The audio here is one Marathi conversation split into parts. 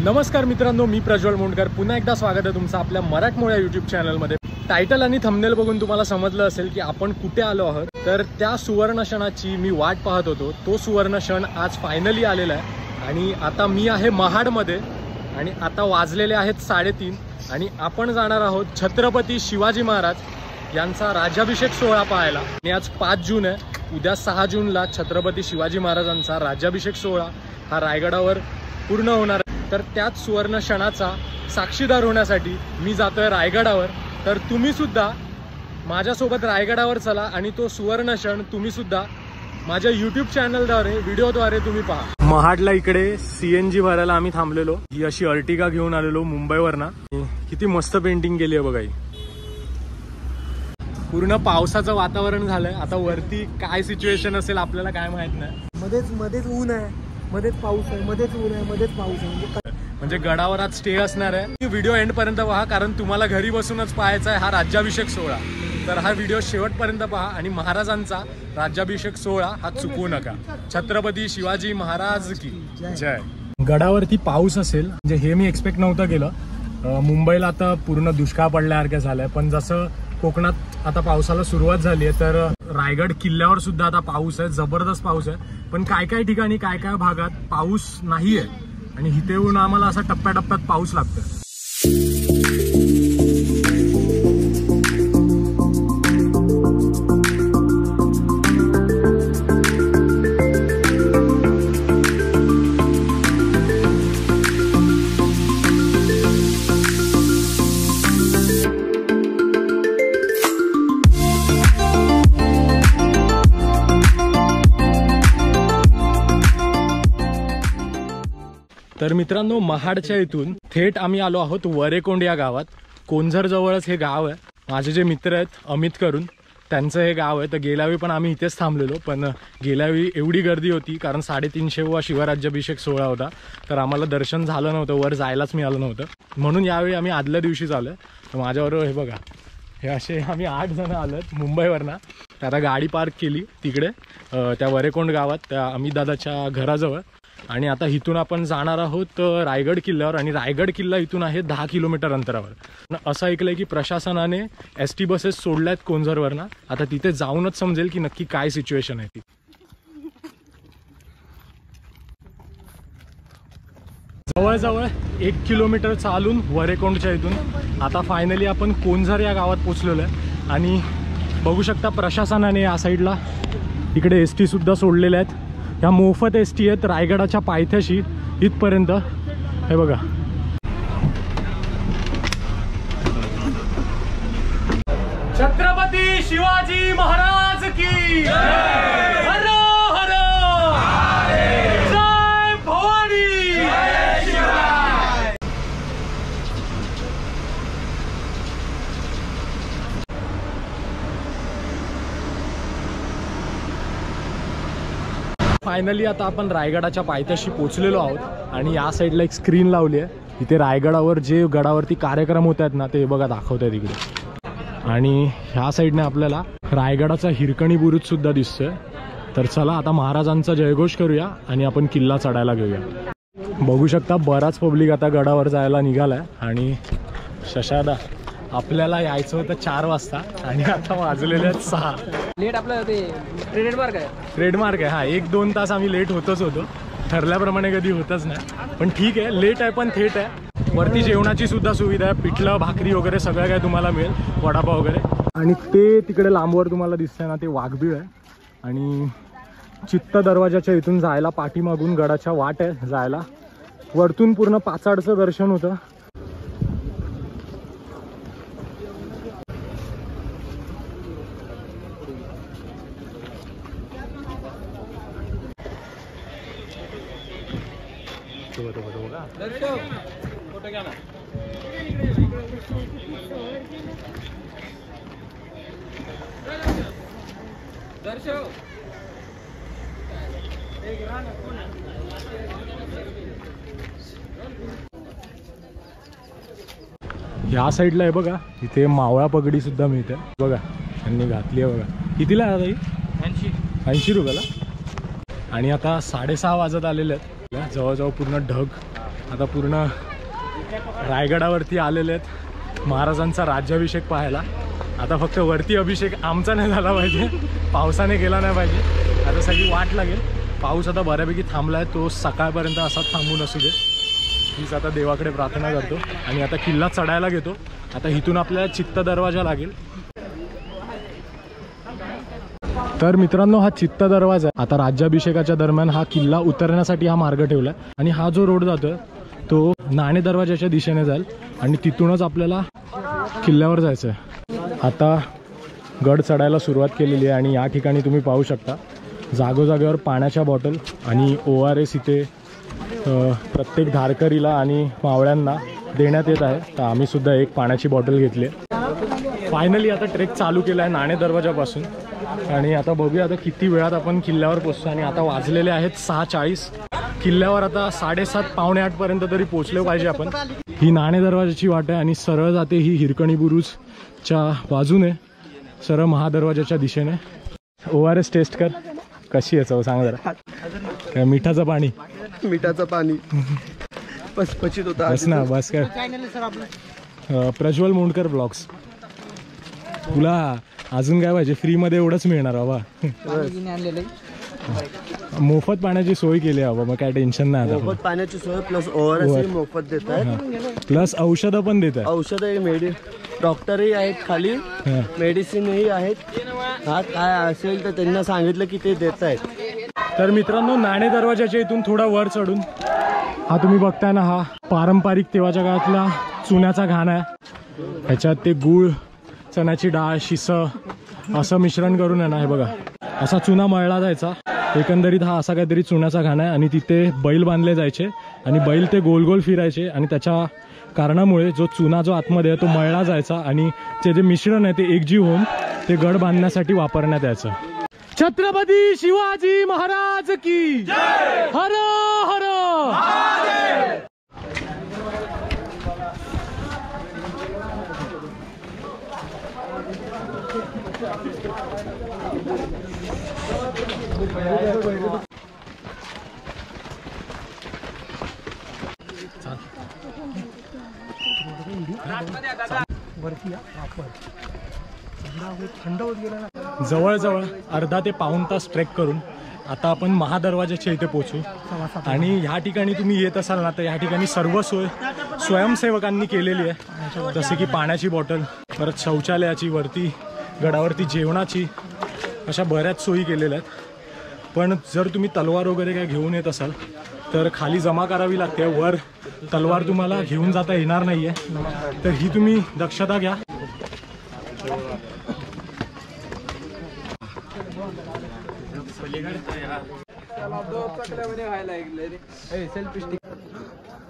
नमस्कार मित्रांनो, मी प्रज्वल मोंडकर पुन्हा एकदा स्वागत आहे तुमचं आपल्या मराठमोळ्या यूट्यूब चॅनलमध्ये। टायटल आणि थंबनेल बघून तुम्हाला समजलं असेल की आपण कुठे आलो आहोत। तर त्या सुवर्ण क्षणाची मी वाट पाहत होतो। तो सुवर्ण क्षण आज फायनली आलेला आहे आणि आता मी आहे महाडमध्ये आणि आता वाजलेले आहेत 3:30 आणि आपण जाणार आहोत छत्रपती शिवाजी महाराज यांचा राज्याभिषेक सोहळा पाहायला। आणि आज 5 जून आहे, उद्या 6 जूनला छत्रपती शिवाजी महाराजांचा राज्याभिषेक सोहळा हा रायगडावर पूर्ण होणार आहे। तर त्याच सुवर्ण क्षणाचा साक्षीदार होण्यासाठी मी जातोय रायगडावर। तर तुम्ही सुद्धा माझ्यासोबत रायगडावर चला आणि तो सुवर्ण क्षण तुम्ही सुद्धा माझ्या यूट्यूब चॅनलद्वारे व्हिडिओद्वारे तुम्ही पहा। महाडला इकडे CNG भरायला आम्ही थांबलेलो। ही अशी अर्टिगा घेऊन आलेलो मुंबईवरना। किती मस्त पेंटिंग केली आहे बघा ही। पूर्ण पावसाचं वातावरण झालंय। आता वरती काय सिच्युएशन असेल आपल्याला काय माहित नाही। मध्येच ऊन आहे, मध्येच पाऊस आहे, मध्येच ऊन आहे, मध्येच पाऊस आहे। म्हणजे गडावर आज स्टे असणार आहे। व्हिडिओ एंड पर्यंत पहा कारण तुम्हाला घरी बसूनच पाहायचा आहे हा राज्याभिषेक सोहळा। तर हा व्हिडिओ शेवटपर्यंत पहा आणि महाराजांचा राज्याभिषेक सोहळा हा चुकवू नका। छत्रपती शिवाजी महाराज की जय। गडावरती पाऊस असेल म्हणजे हे मी एक्सपेक्ट नव्हतं केलं। मुंबईला आता पूर्ण दुष्काळ पडल्यासारखं झालंय, पण जसं कोकणात आता पावसाला सुरुवात झाली आहे तर रायगड किल्ल्यावर सुद्धा आता पाऊस आहे, जबरदस्त पाऊस आहे। पण काय काय ठिकाणी काय काय भागात पाऊस नाही आहे आणि इथे येऊन आम्हाला असा टप्प्याटप्प्यात पाऊस लागतो। तर मित्रांनो, महाडच्या इथून थेट आम्ही आलो आहोत वरेकोंड या गावात। कोंझर जवळच हे गाव आहे। माझे जे मित्र आहेत अमित करून त्यांचं हे गाव आहे। तर गेल्यावेळी पण आम्ही इथेच थांबलेलो, पण गेल्यावेळी एवढी गर्दी होती कारण 350वा शिवराज्याभिषेक सोहळा होता। तर आम्हाला दर्शन झालं नव्हतं, वर जायलाच मिळालं नव्हतं, म्हणून यावेळी आम्ही आदल्या दिवशीच आलो। तर माझ्याबरोबर हे बघा, हे असे आम्ही 8 जण आलोत मुंबईवरनं। तर आता गाडी पार्क केली तिकडे त्या वरेकोंड गावात, त्या अमित दादाच्या घराजवळ। आणि आता इथून आपण जाणार आहोत रायगड किल्ल्यावर आणि रायगड किल्ला इथून आहे 10 किलोमीटर अंतरावर। असं ऐकलंय की प्रशासनाने ST बसेस सोडल्यात कोंझरवरनं। आता तिथे जाऊनच समजेल की नक्की काय सिच्युएशन आहे ती। जवळजवळ 1 किलोमीटर चालून वरेकोंडच्या इथून आता फायनली आपण कोंझर या गावात पोचलेलो आहे। आणि बघू शकता प्रशासनाने या साईडला इकडे ST सुद्धा सोडलेल्या आहेत। ह्या मोफत ST आहेत रायगडाच्या पायथ्याशी इथपर्यंत। हे बघा, छत्रपती शिवाजी महाराज की हर हर जय भवानी। फायनली आता आपण रायगडाच्या पायथ्याशी पोहोचलेलो आहोत आणि या साईडला एक स्क्रीन लावली आहे। इथे रायगडावर जे गडावरती कार्यक्रम होत आहेत ना ते बघा दाखवत आहेत इकडे। आणि ह्या साईडने आपल्याला रायगडाचा हिरकणी बुरुज सुद्धा दिसतोय। तर चला आता महाराजांचा जयघोष करूया आणि आपण किल्ला चढायला घेऊया। बघू शकता बराच पब्लिक आता गडावर जायला निघालाय। आणि शशादा आपल्याला यायचं होतं 4 वाजता आणि आता वाजलेले आहेत 6। लेट आपलं ते ट्रेडमार्क आहे। ट्रेडमार्क आहे हा। 1-2 तास आम्ही लेट होतच होतो, ठरल्याप्रमाणे कधी होतच नाही। पण ठीक आहे, लेट आहे पण थेट आहे। वरती जेवणाची सुद्धा सुविधा आहे, पिठलं भाकरी वगैरे सगळं काय तुम्हाला मिळेल, वडापाव वगैरे। आणि ते तिकडे लांबवर तुम्हाला दिसतंय ना ते वाघबीळ आहे। आणि चित्त दरवाजाच्या इथून जायला पाठीमागून गडाच्या वाट आहे जायला। वरतून पूर्ण पाचाडचं दर्शन होतं। या साईडला आहे बघा, इथे मावळा पगडी सुद्धा मिळते बघा, त्यांनी घातली आहे बघा। कितीला आहे आता ही? 80 रुपयाला। आणि आता 6:30 वाजत आलेले आहेत। जवळजवळ पूर्ण ढग आता पूर्ण रायगडावरती आलेले आहेत महाराजांचा राज्याभिषेक पाहायला. आता फक्त वरती अभिषेक आमचा नाही झाला पाहिजे, पावसाने गेला नाही पाहिजे. आता सगळी वाट लागेल. पाऊस आता बऱ्यापैकी थांबला आहे, तो सकाळपर्यंत असाच थांबून असू दे. हीच आता देवाकडे प्रार्थना करतो आणि आता किल्ला चढायला घेतो. आता इथून आपल्याला चित्त दरवाजा लागेल. तर मित्रांनो, हा चित्त दरवाजा आहे. आता राज्याभिषेकाच्या दरम्यान हा किल्ला उतरण्यासाठी हा मार्ग ठेवलाय आणि हा जो रोड जातोय तो नाणे दरवाजाच्या दिशेने जाईल आणि तिथूनच आपल्याला किल्ल्यावर जायचं आहे. आता गड चढायला सुरुवात केलेली आहे आणि या ठिकाणी तुम्ही पाहू शकता जागोजागेवर पाण्याच्या बॉटल आणि ORS इथे प्रत्येक धारकरीला आणि मावळ्यांना देण्यात येत आहे. तर आम्ही सुद्धा एक पाण्याची बॉटल घेतली आहे. फायनली आता ट्रेक चालू केला आहे नाणे दरवाजापासून आणि आता बघूया आता किती वेळात आपण किल्ल्यावर पोहोचतो. आणि आता वाजलेले आहेत 6:40. किल्ल्यावर आता 7:30 पावणे 8 पर्यंत तरी पोहोचले पाहिजे आपण. ही नाणे दरवाजाची वाट आहे आणि सरळ जाते ही हिरकणी बुरुजच्या बाजूने सरळ महादरवाजाच्या दिशेने. ORS टेस्ट कर, कशी आहे चव सांग जरा. काय मिठाचं पाणी, मिठाचं पाणी पचपचित होता. बस ना बस काय. प्रज्वल मुंडकर ब्लॉग्स. तुला अजून काय पाहिजे, फ्रीमध्ये एवढंच मिळणार बाबा. मोफत पाण्याची सोय केली बाबा, मग काय टेन्शन नाही. आता मोफत पाण्याची सोय प्लस ORS मोफत देत आहेत, प्लस औषधं पण देत आहे. औषधं डॉक्टरही आहेत खाली, मेडिसिनही आहेत. हा काय असेल तर त्यांना सांगितलं की ते देत आहेत. तर मित्रांनो, नाणे दरवाजाच्या इथून थोडा वर चढून हा तुम्ही बघताय ना, हा पारंपरिक तेव्हाच्या काळातला चुन्याचा घाण आहे. ह्याच्यात ते गूळ, चण्याची डाळ, शिसं असं मिश्रण करून आहे ना, हे बघा असा चुना मळला जायचा. एकंदरीत हा असा काहीतरी चुन्याचा घाण आहे आणि तिथे बैल बांधले जायचे आणि बैल ते गोल गोल फिरायचे आणि त्याच्या कारणामुळे जो चुना जो आतमध्ये आहे तो मळला जायचा आणि ते जे मिश्रण आहे ते एकजीव होऊन ते गड बांधण्यासाठी वापरण्यात यायचं. छत्रपती शिवाजी महाराज की जय. हर हर महादेव. जवळजवळ अर्धा ते पाऊण तास ट्रेक करून आता आपण महादरवाजाच्या इथे पोहोचू. आणि ह्या ठिकाणी तुम्ही येत असाल ना, तर ह्या ठिकाणी सर्व सोय स्वयंसेवकांनी केलेली आहे. जसे की पाण्याची बॉटल, परत शौचालयाची, वरती गडावरती जेवणाची, अशा बऱ्याच सोयी केलेल्या आहेत. पण जर तुम्ही तलवार वगैरे काय घेऊन येत असाल तर खाली जमा करावी लागते. वर तलवार तुम्हाला घेऊन जाता येणार नाही आहे, तर ही तुम्ही दक्षता घ्या.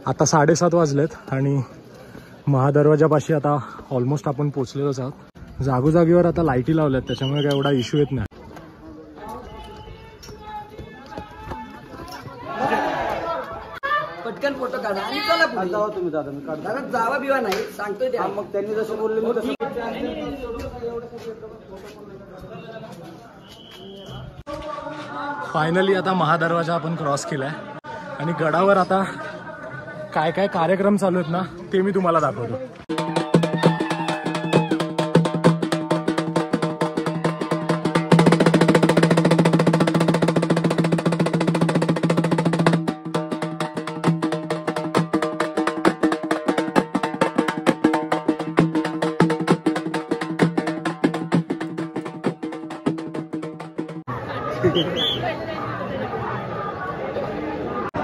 आता 7:30 वाजलेत आणि महादरवाजापाशी आता ऑलमोस्ट आपण पोचलेलोच आहोत. जागोजागेवर आता लाईटी लावल्यात, त्याच्यामुळे काय एवढा इश्यू येत नाही. पटकन फोटो काढा आणि चला पुढे जावा. तुम्ही दादा मी काढता जावा बिवा नाही सांगतोय ते. मग त्यांनी जसं बोलले मी तसं. फायनली आता महादरवाजा आपण क्रॉस केलाय आणि गडावर आता काय काय कार्यक्रम चालू आहेत ना, ते मी तुम्हाला दाखवतो.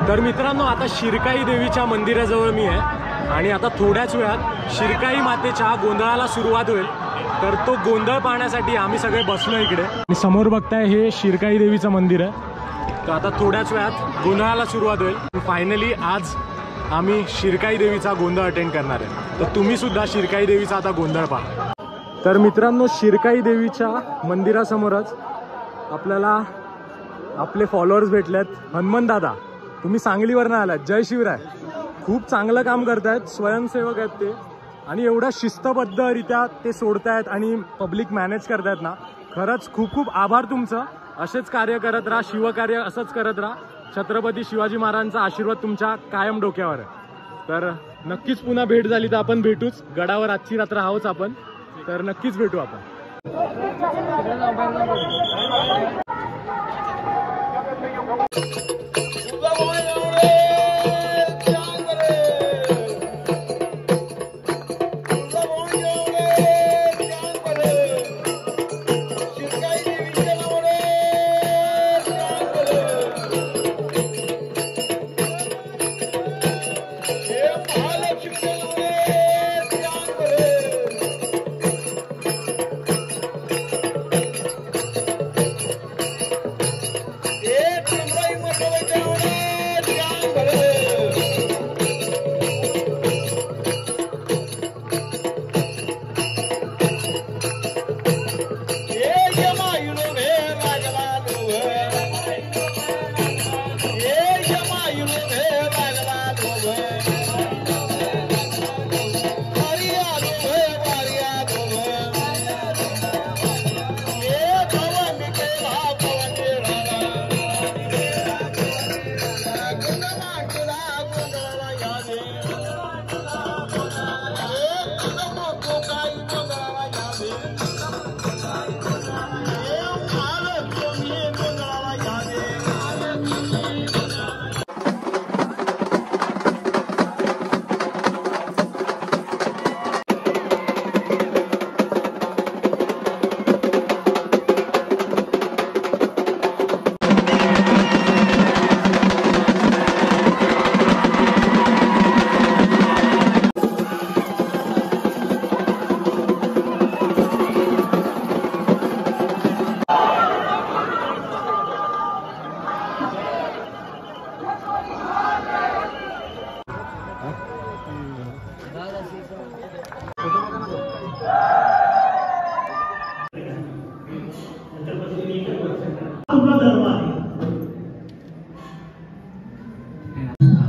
तर मित्रांनो, आता शिरकाई देवीच्या मंदिराजवळ मी आहे आणि आता थोड्याच वेळात शिरकाई मातेच्या गोंधळाला सुरुवात होईल. तर तो गोंधळ पाहण्यासाठी आम्ही सगळे बसलो इकडे. समोर बघताय हे शिरकाई देवीचं मंदिर आहे. तर आता थोड्याच वेळात गोंधळाला सुरुवात होईल. फायनली आज आम्ही शिरकाई देवीचा गोंधळ अटेंड करणार आहे. तर तुम्ही सुद्धा शिरकाई देवीचा आता गोंधळ पहा. तर मित्रांनो, शिरकाई देवीच्या मंदिरासमोरच आपल्याला आपले फॉलोअर्स भेटलेत. हनुमान दादा, तुम्ही सांगलीवरनं आलात. जय शिवराय. खूप चांगलं काम करतायत, स्वयंसेवक आहेत ते आणि एवढं शिस्तबद्धरित्या ते सोडतायत आणि पब्लिक मॅनेज करतायत ना. खरंच खूप खूप आभार तुमचं. असेच कार्य करत राहा, शिवकार्य असंच करत राहा छत्रपती शिवाजी महाराजांचा आशीर्वाद तुमच्या कायम डोक्यावर आहे। तर नक्कीच पुन्हा भेट झाली तर आपण भेटूच, गडावर आजची रात्र आहोच आपण, तर नक्कीच भेटू आपण।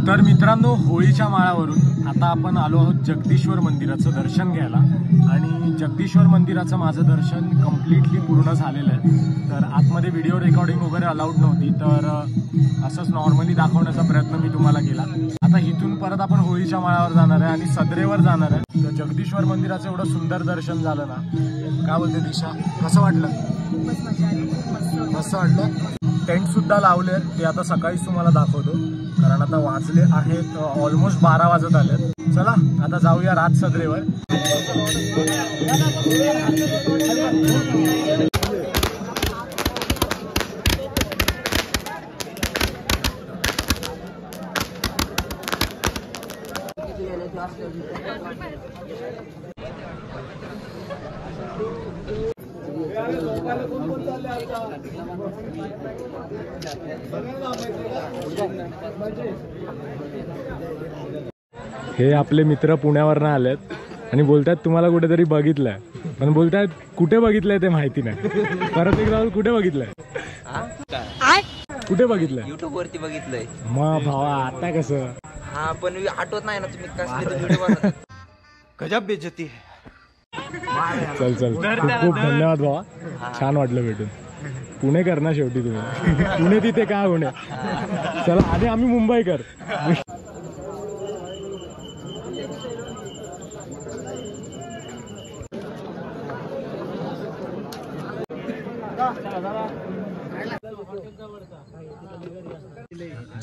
तर मित्रांनो, होळीच्या माळावरून आता आपण आलो आहोत जगदीश्वर मंदिराचं दर्शन घ्यायला, आणि जगदीश्वर मंदिराचं माझं दर्शन कम्प्लिटली पूर्ण झालेलं आहे। तर आतमध्ये व्हिडिओ रेकॉर्डिंग वगैरे अलाउड नव्हती, तर असंच नॉर्मली दाखवण्याचा प्रयत्न मी तुम्हाला केला। आता इथून परत आपण होळीच्या माळावर जाणार आहे आणि सदरेवर जाणार आहे। तर जगदीश्वर मंदिराचं एवढं सुंदर दर्शन झालं ना, काय बोलते दिशा, कसं वाटलं? मस्त वाटलं। टेंट सुद्धा लावले, ते आता सकाळीच तुम्हाला दाखवतो, कारण आता वाजले आहेत ऑलमोस्ट 12 वाजत आले। चला आता जाऊया राज सदरेवर। हे आपले मित्र पुण्यावरनं आलेत आणि बोलतात तुम्हाला कुठेतरी बघितलंय, पण बोलतात कुठे बघितलंय ते माहिती नाही। परत एक राहुल, कुठे बघितलंय? कुठे बघितलंय? YouTube वरती बघितलंय। मग भावा आता कसं? हा पण आठवत नाही ना तुम्ही कसले व्हिडिओ बनवता। गजब बेइज्जती है। चल चल, खूप खूप धन्यवाद भावा, छान वाटलं भेटून। पुणेकर ना शेवटी तुम्ही, पुणे तिथे काय होणे। चला आधी आम्ही मुंबईकर।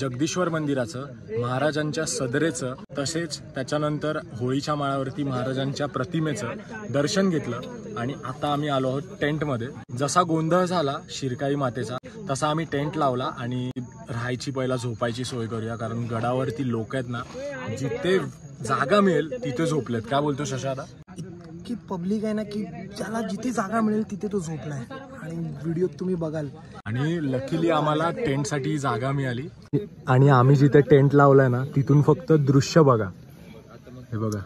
जगदीश्वर मंदिराचं, महाराजांच्या सदरेचं, तसेच त्याच्यानंतर होळीच्या माळावरती महाराजांच्या प्रतिमेचं दर्शन घेतलं आणि आता आम्ही आलो आहोत टेंटमध्ये। जसा गोंधळ झाला शिरकाई मातेचा, तसा आम्ही टेंट लावला आणि राहायची पहिला झोपायची सोय करूया, कारण गडावरती लोक आहेत ना, जिथे जागा मिळेल तिथे झोपलेत। काय बोलतो शशादा? इतकी पब्लिक आहे ना की ज्याला जिथे जागा मिळेल तिथे तो झोपलाय, आणि व्हिडिओ तुम्ही बघाल। आणि लकीली आम्हाला टेंटसाठी जागा मिळाली, आणि आम्ही जिथे टेंट लावलाय ना तिथून फक्त दृश्य बघा, हे बघा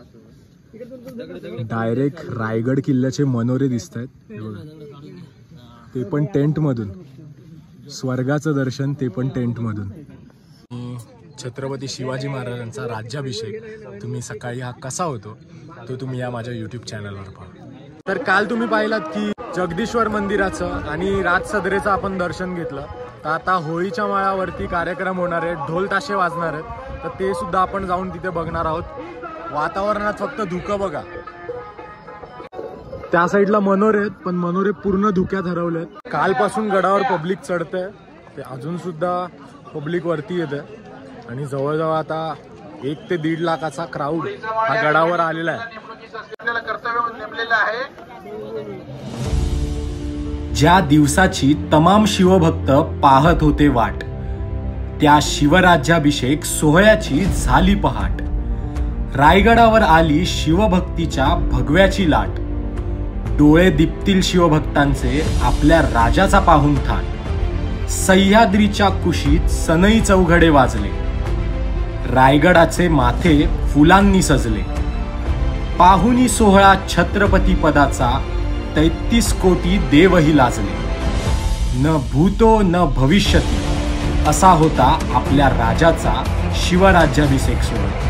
डायरेक्ट रायगड किल्ल्याचे मनोरे दिसत आहेत, हे बघा, ते पण टेंट मधून। स्वर्गाचं दर्शन ते पण टेंट मधून। छत्रपती शिवाजी महाराजांचा राज्याभिषेक तुम्ही सकाळी हा कसा होतो तो तुम्ही या माझ्या YouTube चॅनलवर पहा। तर काल तुम्ही पाहिलात की जगदीश्वर मंदिराचं आणि राज सदरेचं आपण दर्शन घेतलं, तर आता होळीच्या माळावरती कार्यक्रम होणार आहेत, ढोल ताशे वाजणार आहेत, तर ते सुद्धा आपण जाऊन तिथे बघणार आहोत। वातावरणात फक्त धुकं बघा, त्या साईडला मनोरे आहेत पण मनोरे पूर्ण धुक्यात हरवलेत। कालपासून गडावर पब्लिक चढतंय, ते अजून सुद्धा पब्लिक वरती येते आणि जवळजवळ आता 1 ते 1.5 लाखाचा क्राऊड हा गडावर आलेला आहे। ज्या दिवसाची तमाम शिवभक्त पाहत होते वाट, त्या शिवराज्याभिषेक सोहळ्याची झाली पहाट। रायगडावर आली शिवभक्तीच्या भगव्याची लाट, डोळे दिपतील शिवभक्तांचे आपल्या राजाचा पाहून थाट। सह्याद्रीच्या कुशीत सनई चौघडे वाजले, रायगडाचे माथे फुलांनी सजले। पाहुनी सोहळा छत्रपती पदाचा 33 कोटी देवही लाजले। न भूतो न भविष्यती असा होता आपल्या राजाचा शिवराज्याभिषेक सोहळा।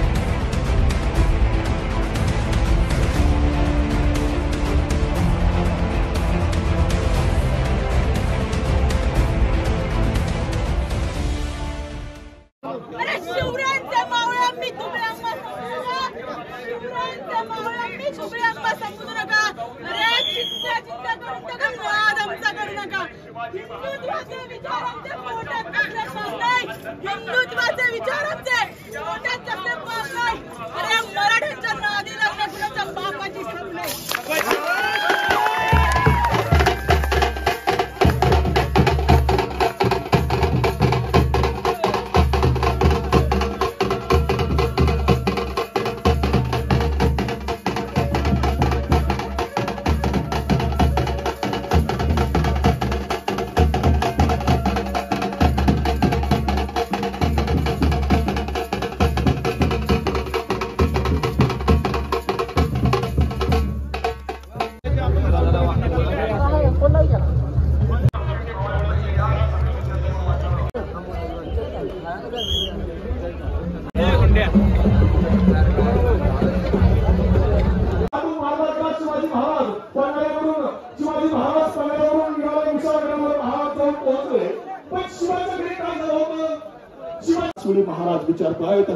महाराज विचारतायत,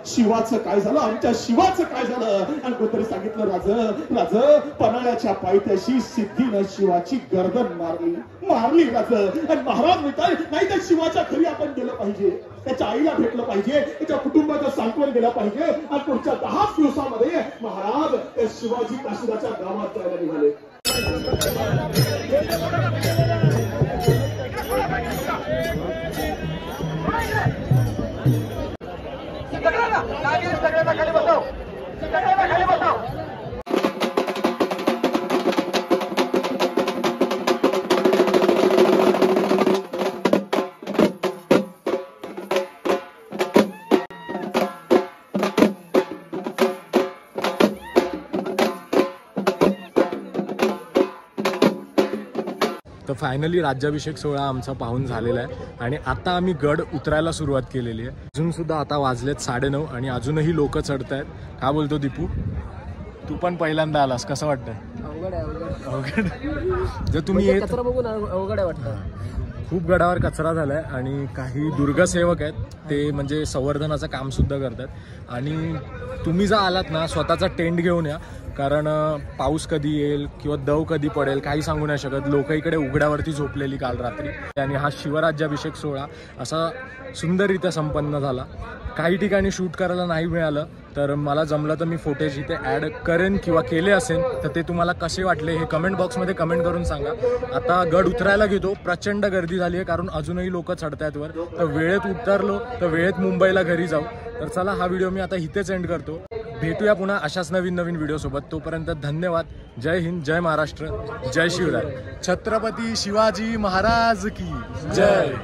शिवाचं काय झालं, आमच्या शिवाचं काय झालं? आणि कोणतरी सांगितलं, राज पन्हाळ्याच्या पायथ्याशी सिद्धीनं शिवाची गर्दन मारली राज। आणि महाराज म्हणताय, नाही तर शिवाच्या घरी आपण गेलं पाहिजे, त्याच्या आईला भेटलं पाहिजे, त्याच्या कुटुंबाचं सांत्वन गेलं पाहिजे। आणि पुढच्या 10 दिवसामध्ये महाराज त्या शिवाजी काशीदाच्या गावात जायला निघाले। तर फायनली राज्याभिषेक सोहळा आमचा पाहून झालेला आहे आणि आता आम्ही गड उतरायला सुरुवात केलेली आहे। अजून सुद्धा आता वाजलेत 9:30 आणि अजूनही लोक चढत आहेत। काय बोलतो दीपू, तू पण पहिल्यांदा आलास, कसं वाटतंय? अवघड जर तुम्ही अवघड वाटतं। खूप गडावर कचरा झालाय आणि काही दुर्गसेवक आहेत, ते म्हणजे संवर्धनाचं काम सुद्धा करतात। आणि तुम्ही जर आलात ना, स्वतःचा टेंट घेऊन या, कारण पाऊस कधी येईल किंवा दव कधी पडेल काही सांगू नाही शकत। लोक इकडे उघड्यावरती झोपलेली काल रात्री, आणि हा शिवराज्याभिषेक सोहळा असा सुंदररित्या संपन्न झाला। काही ठिकाणी शूट करायला नाही मिळालं, तर मला जमलं तर मी फोटेज इथे ॲड करेन किंवा केले असेल, तर ते तुम्हाला कसे वाटले हे कमेंट बॉक्समध्ये कमेंट करून सांगा। आता गड उतरायला घेतो, प्रचंड गर्दी झाली आहे कारण अजूनही लोक चढतायत वर, तर वेळेत उतरलो तर वेळेत मुंबईला घरी जाऊ। तर चला, हा व्हिडिओ मी आता इथेच एंड करतो। भेटूया पुन्हा अशाच नवीन व्हिडिओ सोबत, तोपर्यंत धन्यवाद। जय हिंद, जय महाराष्ट्र, जय शिवराय, छत्रपती शिवाजी महाराज की जय।